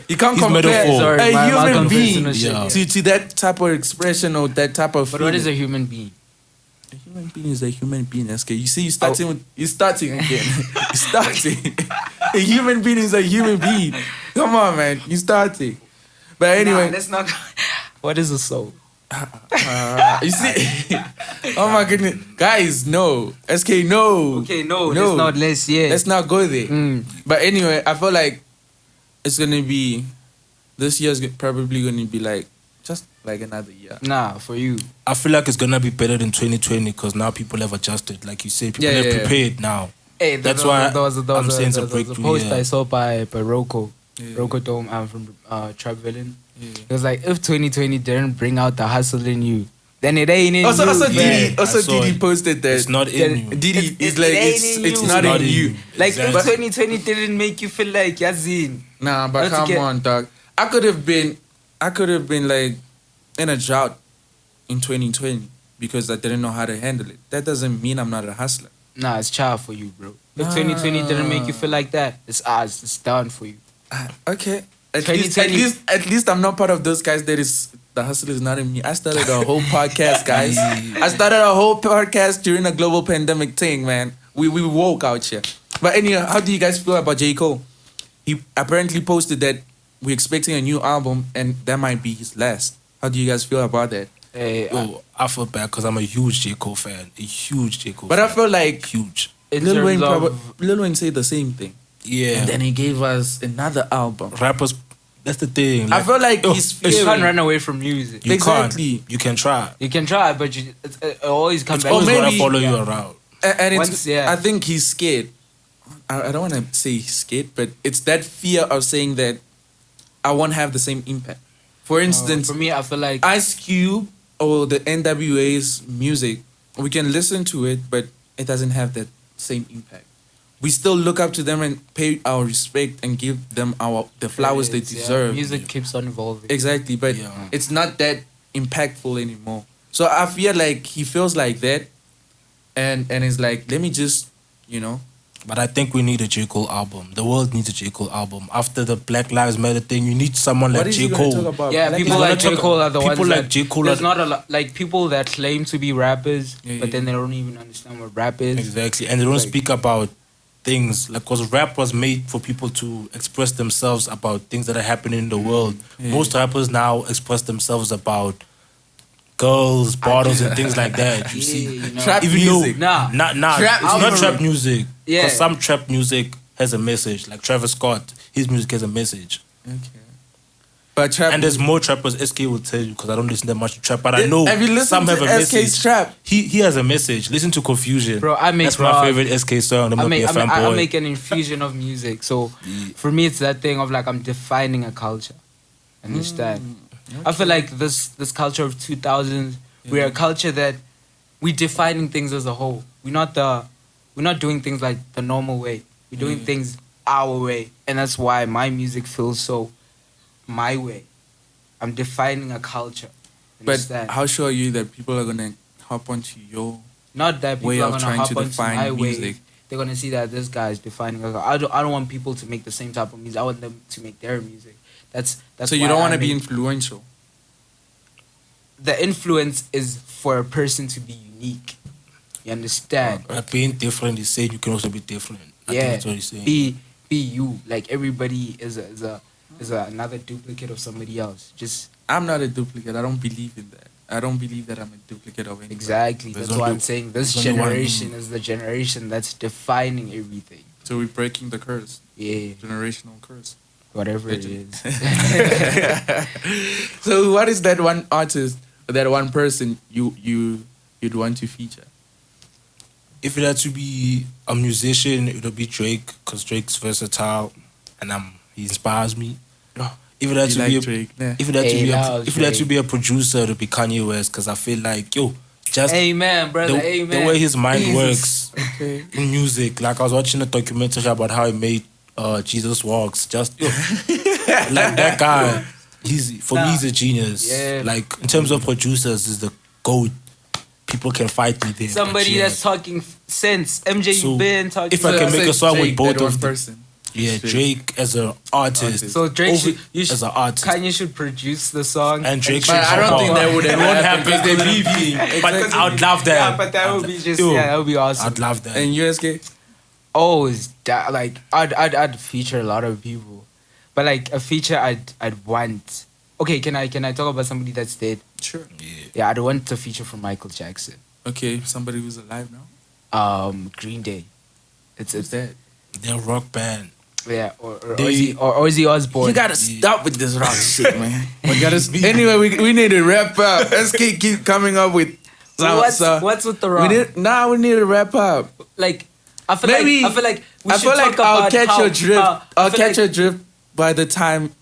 You can't He's compare metaphor. Sorry, a my human comparison being is shit, yeah. to that type of expression or that type of But what is feeling. a human being? A human being is a human being, SK. You see, you're starting again. You're starting. A human being is a human being. Come on, man. You're starting. But anyway, Nah, let's not. What is a soul? you see, oh my goodness, guys, no, SK, no. Okay, no, let's not. Let's not go there. Mm. But anyway, I feel like it's gonna be this year's probably gonna be like just like another year. Nah, for you. I feel like it's gonna be better than 2020 because now people have adjusted. Like you said, people have prepared now. Hey, That's why I'm saying it's a there was a breakthrough, post yeah. I saw by Rocco. Yeah. Rocco Dome from Trap Villain. Yeah. It was like, if 2020 didn't bring out the hustle in you, then it ain't in Also, you. also, man. Didi, I saw Didi it. posted that. It's not in you. Didi It is like ain't it's in it's you. not It's not in in you. you. Like, Exactly. if 2020 didn't make you feel like Yazin. Nah, but Let's come get- on, dog. I could have been like in a drought in 2020 because I didn't know how to handle it. That doesn't mean I'm not a hustler. Nah, it's child for you, bro. If Nah. 2020 didn't make you feel like that, it's ours. It's done for you. Okay. At 2020 least I'm not part of those guys that is the hustle is not in me. I started a whole podcast, guys. I started a whole podcast during a global pandemic thing, man. We woke out here. But anyhow, how do you guys feel about J. Cole? He apparently posted that we're expecting a new album and that might be his last. How do you guys feel about that? Hey, Yo, I feel bad because I'm a huge J. Cole fan. A huge J. Cole But fan. I feel like huge. in Lil terms Wayne said the same thing. Yeah. And then he gave us another album. Rappers, that's the thing. I feel like yo, he's you fearing. can't run away from music. You Exactly. can't. You can try. You can try, but it always comes It's back. always maybe- gonna follow you around. And it's, Once, yeah. I think he's scared. I don't want to say he's scared, but it's that fear of saying that I won't have the same impact. For instance, For me, I feel like Ice Cube or the NWA's music, we can listen to it, but it doesn't have that same impact. We still look up to them and pay our respect and give them the flowers they deserve. Music keeps on evolving. Exactly, but Yeah. it's not that impactful anymore. So I feel like he feels like that, and it's like, let me just, But I think we need a J. Cole album. The world needs a J. Cole album. After the Black Lives Matter thing, you need someone what like is J. he gonna Cole. talk about? Yeah, Black people Lives like J. talk- Cole are the people ones like that J. Cole there's are- not a lot like people that claim to be rappers, Yeah, but yeah. then they don't even understand what rap is. Exactly. And they don't Like- speak about things. Like, because rap was made for people to express themselves about things that are happening in the world. Yeah. Most rappers now express themselves about girls, bottles, and things like that. You Yeah, see, you know. Trap even music. though Nah. Trap it's not album. trap music. Yeah. Because some trap music has a message. Like Travis Scott, his music has a message. Okay. But trap. And there's more trappers. SK will tell you because I don't listen that much to trap, but I know Have you listened some to have a SK's message. trap? He has a message. Listen to Confusion. Bro, I make That's my rock. favorite SK song. I'm not be a fanboy. I make an infusion of music. So for me, it's that thing of like I'm defining a culture. Understand? I feel like this culture of 2000s, we're a culture that we're defining things as a whole. We're not doing things like the normal way. We're doing things our way, and that's why my music feels so my way. I'm defining a culture. But Understand? how sure are you that people are gonna hop onto your Not that people way are of gonna trying hop to onto define my music? way. They're gonna see that this guy is defining. I don't want people to make the same type of music. I want them to make their music. That's So you why don't I want to be make- influential. The influence is for a person to be unique. You understand? But being different is saying you can also be different. I think Yeah. that's what he's saying. Be you. Like everybody is another duplicate of somebody else. Just I'm not a duplicate. I don't believe in that. I don't believe that I'm a duplicate of anybody. exactly. There's That's why only- I'm saying this there's only one generation me. is the generation that's defining everything. So we're breaking the curse, Yeah, generational curse. whatever it is. So what is that one artist, that one person you'd want to feature? If it had to be a musician, it would be Drake, because Drake's versatile and he inspires me. If it had You to like be a, Drake? Nah. if it had to Hey, be a, now, if it had to Drake. be a producer, it would be Kanye West, because I feel like just Amen, brother. the Amen. way his mind Jesus. works Okay. in music. Like I was watching a documentary about how he made Jesus Walks. Just like that guy, he's a genius. Yeah. Like in terms of producers, is the GOAT. People can fight me there. Somebody but yeah. that's talking sense. MJ, So, you've been talking. if I can make a song with both that one of them. person. Yeah, Drake as an artist. So Drake Over- should, as an artist. Kanye should produce the song. And Drake But should I don't hop think on. that would It ever won't happen happen because because they they beefing. But I would love that. Yeah, but that would be just Yo, that would be awesome. I'd love that. And USK? Oh, is that like I'd feature a lot of people, but like a feature I'd want. Okay, can I talk about somebody that's dead? Sure. Yeah, I'd want to feature from Michael Jackson. Okay, somebody who's alive now. Green Day. It's Dead. They're a rock band. yeah, or They- Ozzy Osbourne. You gotta stop with this rock shit, man. We gotta. Anyway, we need to wrap up. SK keep coming up with. What's with the rock? We need to wrap up. Like I feel Maybe like we I should feel like talk I'll about catch how- your drift. I I'll feel catch like- your drift by the time.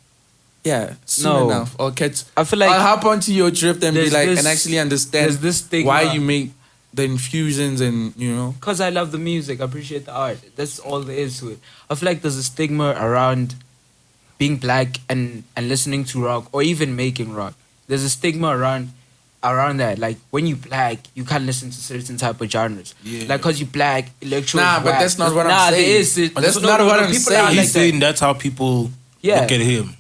Yeah, soon No. enough. I'll catch. I feel like I'll hop onto your drift and be there's like, this- and actually understand there's this stigma. why you make the infusions and Because I love the music, I appreciate the art. That's all there is to it. I feel like there's a stigma around being black and listening to rock or even making rock. There's a stigma around that. Like when you black, you can't listen to certain type of genres. Yeah. Like because you black, electro. Nah, is but whack. that's not what I'm Nah, saying. there is. That's not what I'm people saying. are He's like saying that. that's how people Yeah. look at him.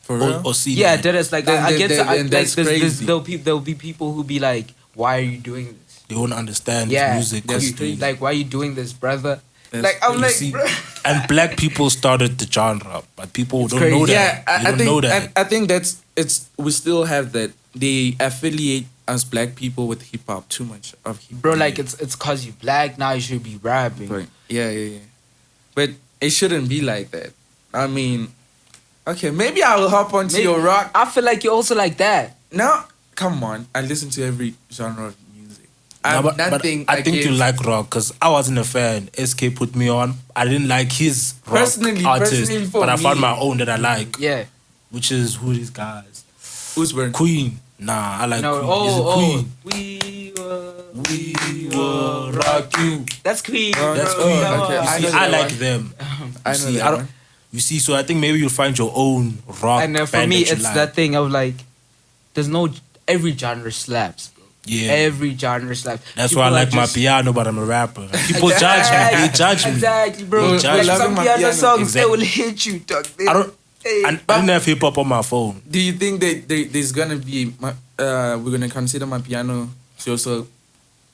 for real. Or see Yeah, that. that is like Then- I then- get then- to, I, then like that's crazy. there'll be people who be like, why are you doing this? They won't understand Yeah, music. That's you- crazy. like why are you doing this, brother? That's like I'm You like, see, bro. and black people started the genre, but people don't crazy. know that. Yeah, They I don't think know that. I think it's we still have that. They affiliate us black people with hip hop too much of hip hop. Bro, like it's cause you black now you should be rapping. Right. Yeah. But it shouldn't be like that. I mean, okay, maybe I will hop onto Maybe- your rock. I feel like you're also like that. No, come on. I listen to every genre of music. No, I'm but nothing I think you against- like rock because I wasn't a fan. SK put me on. I didn't like his rock Personally artist, for but I found me- my own that I like, Yeah. which is who these guys. Who's burn? Queen. Nah, I like No. Queen. He's a Queen. We We will rock you. That's Queen. That's bro. Queen. Come Okay, on. You I see, know I that like one. them. I You know see, that I don't. one. You see, so I think maybe you'll find your own rock. And for band me, that you it's like. that thing of like, every genre slaps, bro. Yeah. Every genre slaps. That's People why I are like my just- piano, but I'm a rapper. People judge me. They judge me. Exactly, bro. They Like judge some me. piano Piano. songs, they Exactly. will hit you, dog. I don't. Hey. I didn't have hip hop on my phone. Do you think that there's gonna be we're gonna consider my piano to also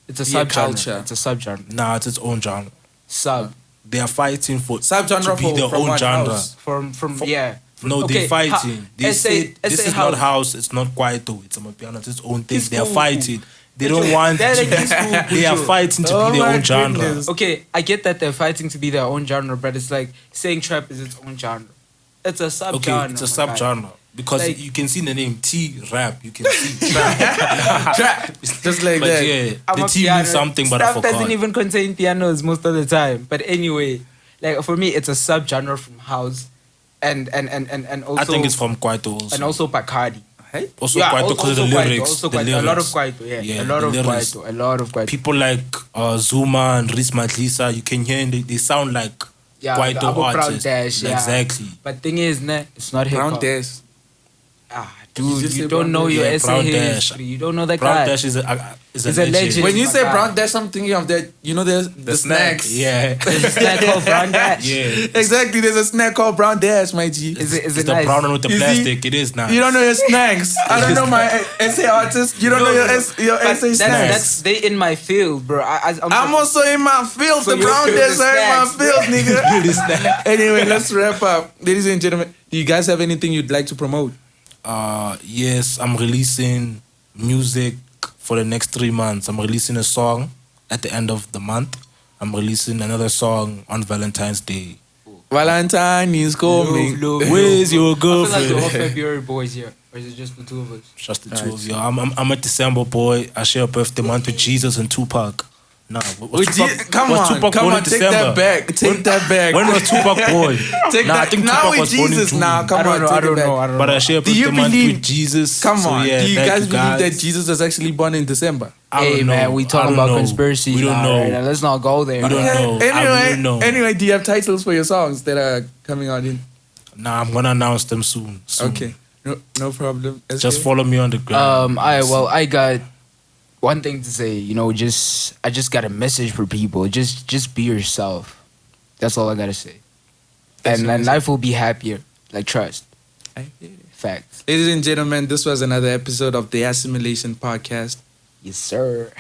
It's a be a subgenre. culture? It's a subgenre. Nah, it's its own genre. Sub. They are fighting for Subgenre to be for- their from own what genre. house? From yeah. No, they're fighting. They say this is not house, it's not quiet though. It's a piano, it's its own thing. They are fighting. They don't want to. They are fighting to be their own genre. Okay, I get that they're fighting to be their own genre, but it's like saying trap is its own genre. It's a sub genre. Okay, it's a sub genre. Because like, you can see the name T rap, you can see trap. Trap. Just like but that. Yeah, the T means something, but I forgot. Stuff doesn't even contain pianos most of the time. But anyway, like for me, it's a sub genre from house, and also. I think it's from Kwaito also. And also Bacardi. Hey? Also Kwaito because of the lyrics. Also Kwaito. A lot of Kwaito, yeah. A lot of Kwaito. A lot of Kwaito. People like Zuma and Riz Matlisa, you can hear they sound like Kwaito artists. Dash, exactly. But thing is, it's not hip hop. Brown Dash. Dude, you don't know your SA history. You don't know that guy. Brown Dash is a legend. When you say Brown Dash, I'm thinking of that. You know, there's the snacks. Yeah. There's a snack called Brown Dash. Yeah. Exactly. There's a snack called Brown Dash, my G. Is it the nice? brown one with the You plastic. see? It is nice. You don't know your snacks. I don't know my SA artist. You don't know your SA snacks. They in my field, bro. I'm also in my field. So the Brown Dash are in my field, nigga. Really Anyway, let's wrap up. Ladies and gentlemen, do you guys have anything you'd like to promote? Yes, I'm releasing music for the next 3 months. I'm releasing a song at the end of the month. I'm releasing another song on Valentine's Day. Valentine is coming. Where's your girlfriend? I feel like we're all February boys here. Or is it just the two of us? Just the two of you. I'm a December boy. I share a birthday month with Jesus and Tupac. Nah, come on, take that back. Take that back. When was Tupac born? I think Tupac was born in June. Now, come on, I don't know. But I share a birthday month with Jesus. Come on, do you guys believe that Jesus was actually born in December? Hey man, we talking about conspiracy. We don't know. Right? Let's not go there. We don't know. Anyway, do you have titles for your songs that are coming out in? Nah, I'm gonna announce them soon. Okay, no problem. Just follow me on the ground. I got one thing to say. I just got a message for people. Just be yourself. That's all I gotta say. And life will be happier. Like trust. Facts. Ladies and gentlemen, this was another episode of the Assimilation Podcast. Yes, sir.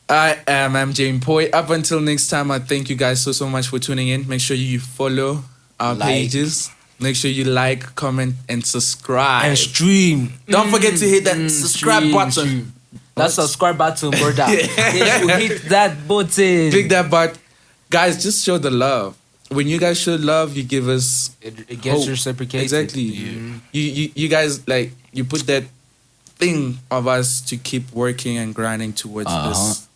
I am MJMPOYI. Up until next time, I thank you guys so much for tuning in. Make sure you follow our pages. Make sure you like, comment, and subscribe. And stream. Don't forget to hit that subscribe button. That subscribe button, brother. Hit that button. Click that button. Guys, just show the love. When you guys show love, you give us it gets hope. reciprocated. Exactly. Yeah. You guys, like, you put that thing of us to keep working and grinding towards this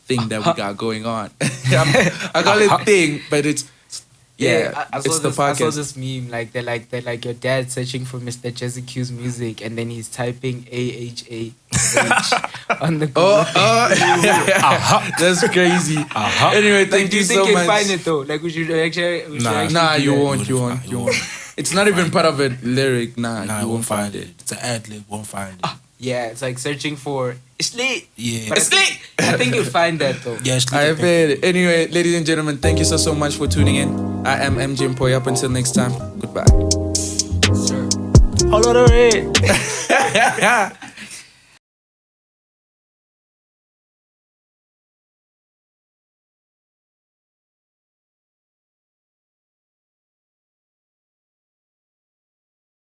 thing that we got going on. I call it thing, but it's it's the podcast. I saw this meme they're like your dad searching for Mr. Jazzy Q's music and then he's typing AHAH on the Google. That's crazy. Anyway, thank you so much. Do you think you'll find it though? Like we should actually Nah, you won't. It's not even part of a lyric. Nah, you won't find it. It's an ad-lib, won't find it. Yeah, it's like searching for Isli. Yeah. But Isli! I think you'll find that though. Yeah, I've heard it. Anyway, ladies and gentlemen, thank you so much for tuning in. I am MJ Mpoyi. Up until next time, goodbye. Sir. Hold on,